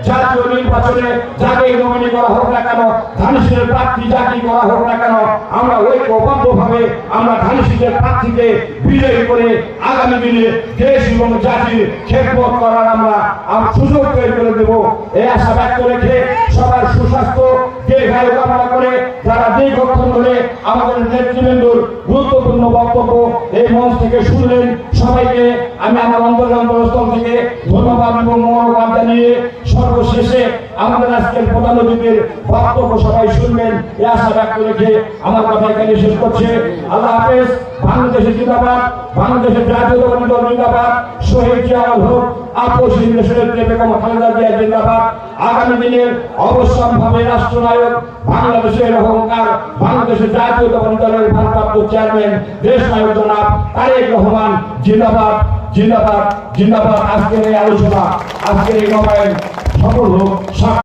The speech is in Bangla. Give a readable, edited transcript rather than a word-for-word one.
জাতীয় নির্বাচনে যাকে নমিনি করা হোক না কেন, ধানের প্রার্থী যাকে করা হোক না কেন, আমরা ঐক্যবদ্ধভাবে আমরা ধানের প্রার্থীকে বিজয়ী করে আগামী দিনে দেশ এবং জাতির খেদমত করার আমরা সুযোগ তৈরি করে দেব। এই আশা ব্যক্ত রেখে সবার সুস্বাস্থ্য দীর্ঘায়ু কামনা করে যারা দীর্ঘক্ষণ ধরে আমাদের নেতৃবৃন্দর গুরুত্বপূর্ণ বক্তব্য এই মঞ্চ থেকে শুনলেন, সবাইকে আমি আমার অন্তরস্থল থেকে ধন্যবাদ এবং মনোভাব জানিয়ে সর্বশেষে আমাদের আজকের প্রধান অতিথির বক্তব্য সবাই শুনবেন এই আশা ব্যক্ত রেখে আমার কথা এখানে শেষ করছে। আল্লাহ হাফেজ। বাংলাদেশের জিন্দাবাদ, বাংলাদেশের জাতীয়তাবাদী দল জিন্দাবাদ, শহীদ জিয়াউল হক, আপসহীন দেশের বেগম খালেদা জিয়া জিন্দাবাদ। আগামী দিনের অবশ্যম্ভাবে রাষ্ট্রনায়ক, বাংলাদেশের অহংকার, বাংলাদেশের জাতীয়তাবাদী দলের ভারপ্রাপ্ত চেয়ারম্যান দেশ নায়ক জনাব তারেক রহমান জিন্দাবাদ, জিন্দাবাদ, জিন্দাবাদ। আজকের এই আলোচনা, আজকের এই নবায়ন সফল হোক।